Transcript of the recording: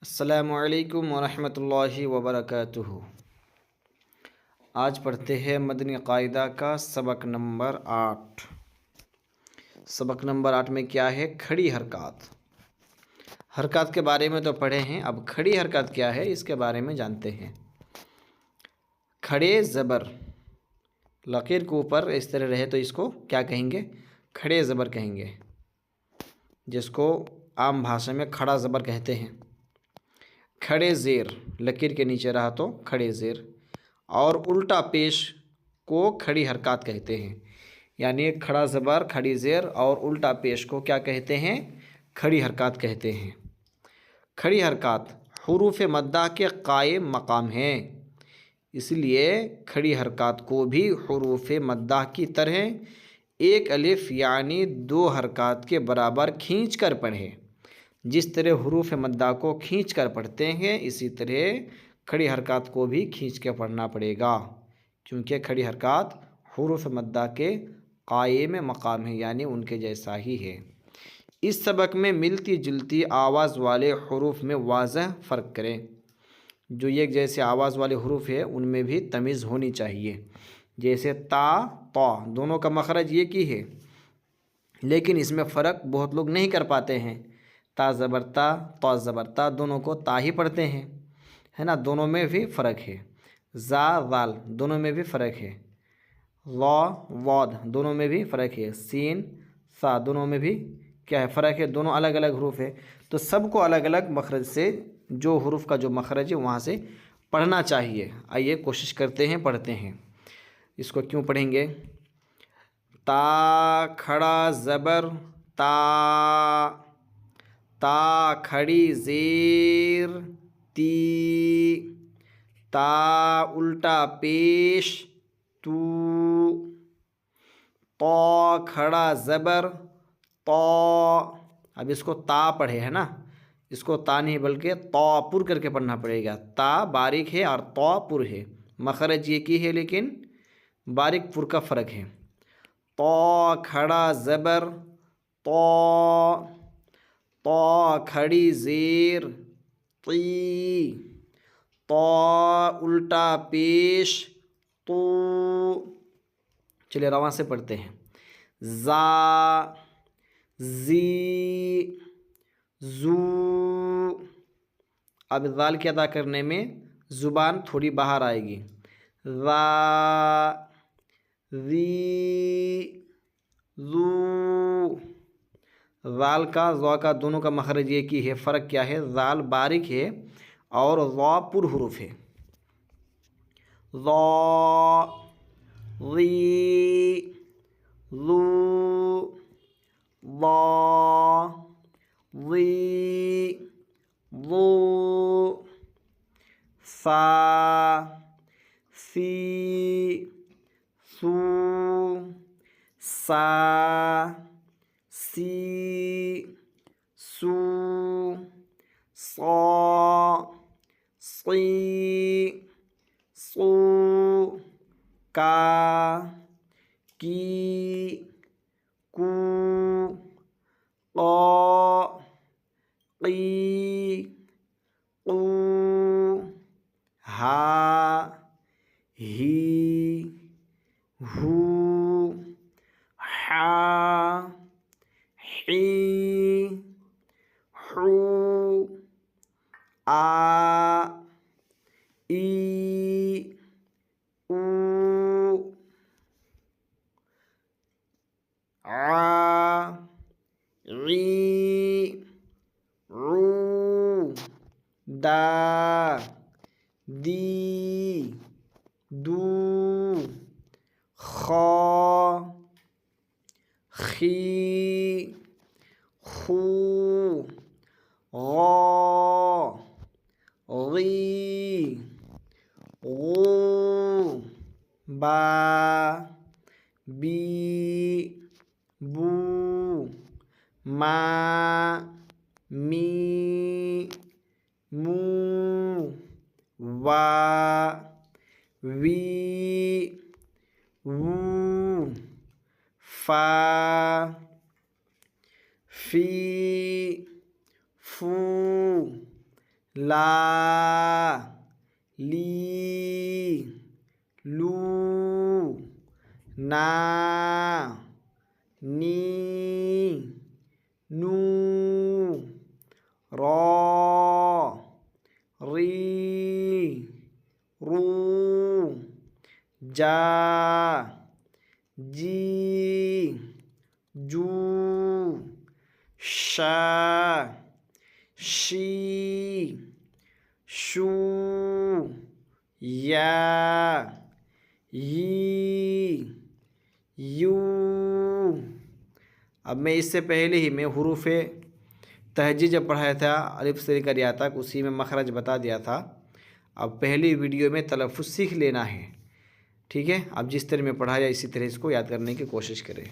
अस्सलामुअलैकुम वरहमतुल्लाहि वबरकातुहू। आज पढ़ते हैं मदनी क़ायदा का सबक नंबर 8। सबक नंबर 8 में क्या है? खड़ी हरकत। हरकत के बारे में तो पढ़े हैं, अब खड़ी हरकत क्या है इसके बारे में जानते हैं। खड़े ज़बर, लकीर के ऊपर इस तरह रहे तो इसको क्या कहेंगे? खड़े ज़बर कहेंगे, जिसको आम भाषा में खड़ा ज़बर कहते हैं। खड़े ज़ेर, लकीर के नीचे रहा तो खड़े ज़ेर, और उल्टा पेश को खड़ी हरकत कहते हैं। यानी खड़ा ज़बर, खड़ी ज़ेर और उल्टा पेश को क्या कहते हैं? खड़ी हरकत कहते हैं। खड़ी हरकत हुरूफ मद्दा के कायम मकाम है, इसलिए खड़ी हरकत को भी हुरूफ मद्दा की तरह एक अलिफ यानी दो हरकत के बराबर खींच कर पढ़ें। जिस तरह हुरूफ मद्दा को खींच कर पढ़ते हैं, इसी तरह खड़ी हरकत को भी खींच के पढ़ना पड़ेगा, क्योंकि खड़ी हरकत हुरूफ मद्दा के कायम मकाम है, यानी उनके जैसा ही है। इस सबक में मिलती जुलती आवाज़ वाले हुरूफ में वाज़ह फ़र्क करें। जो एक जैसे आवाज़ वाले हुरूफ है उनमें भी तमीज़ होनी चाहिए। जैसे ता, तौ, दोनों का मखरज एक ही है, लेकिन इसमें फ़र्क बहुत लोग नहीं कर पाते हैं। ता ज़बर ता, तौ ज़बर ता, दोनों को ता ही पढ़ते हैं, है ना। दोनों में भी फ़र्क है। ज़ा ज़ाल, दोनों में भी फ़र्क है। लौ वौद, दोनों में भी फ़र्क है। सीन सा, दोनों में भी क्या है? फ़र्क है। दोनों अलग अलग हरूफ है, तो सबको अलग अलग मखरज से, जो हरूफ का जो मखरज है वहाँ से पढ़ना चाहिए। आइए कोशिश करते हैं, पढ़ते हैं। इसको क्यों पढ़ेंगे? ता खड़ा ज़बर ता, ता खड़ी ज़ेर ती, ता उल्टा पेश तू, तौ खड़ा ज़बर तौ। अब इसको ता पढ़े है ना, इसको ता नहीं बल्कि तौ पुर करके पढ़ना पड़ेगा। ता बारीक है और तौ पुर है, मखरज एक ही है लेकिन बारीक पुर का फ़र्क है। तौ खड़ा ज़बर तौ, तौ खड़ी ज़ेर ती, तौ उल्टा पेश तो। चलिए रवां से पढ़ते हैं। ज़ा ज़ी ज़ू। अब ज़ाल की अदा करने में ज़ुबान थोड़ी बाहर आएगी। ज़ा ज़ी ज़ू। ज़ाल का ज़ा का दोनों का मखरज एक ही है, फ़र्क क्या है? ज़ाल बारीक है और ज़ा पुर हुरूफ है। ज़ा ज़ी ज़ू ज़ा ज़ी ज़ू। सा सी सू सा सी सू सौ सी सू का की कू क़ौ क़ी क़ू हा ही हू हा ही हू आ ई ऊ आ ई ऊ दा दी दू खौ खी खू गौ ग़ी ग़ू बा बी बू मा मी मू वा वी वू फा फी फू ला, ली, लू, ना, नी, नू, रौ, री, रू, जा, जी, जू, शा, शी, शू, या, यी, यू। अब मैं इससे पहले ही मैं हुरूफ़े तहजी जब पढ़ाया था अलिफ से लेकर या तक, उसी में मखरज बता दिया था। अब पहली वीडियो में तलफ़्फ़ुज़ सीख लेना है, ठीक है। अब जिस तरह मैं पढ़ाया इसी तरह इसको याद करने की कोशिश करें।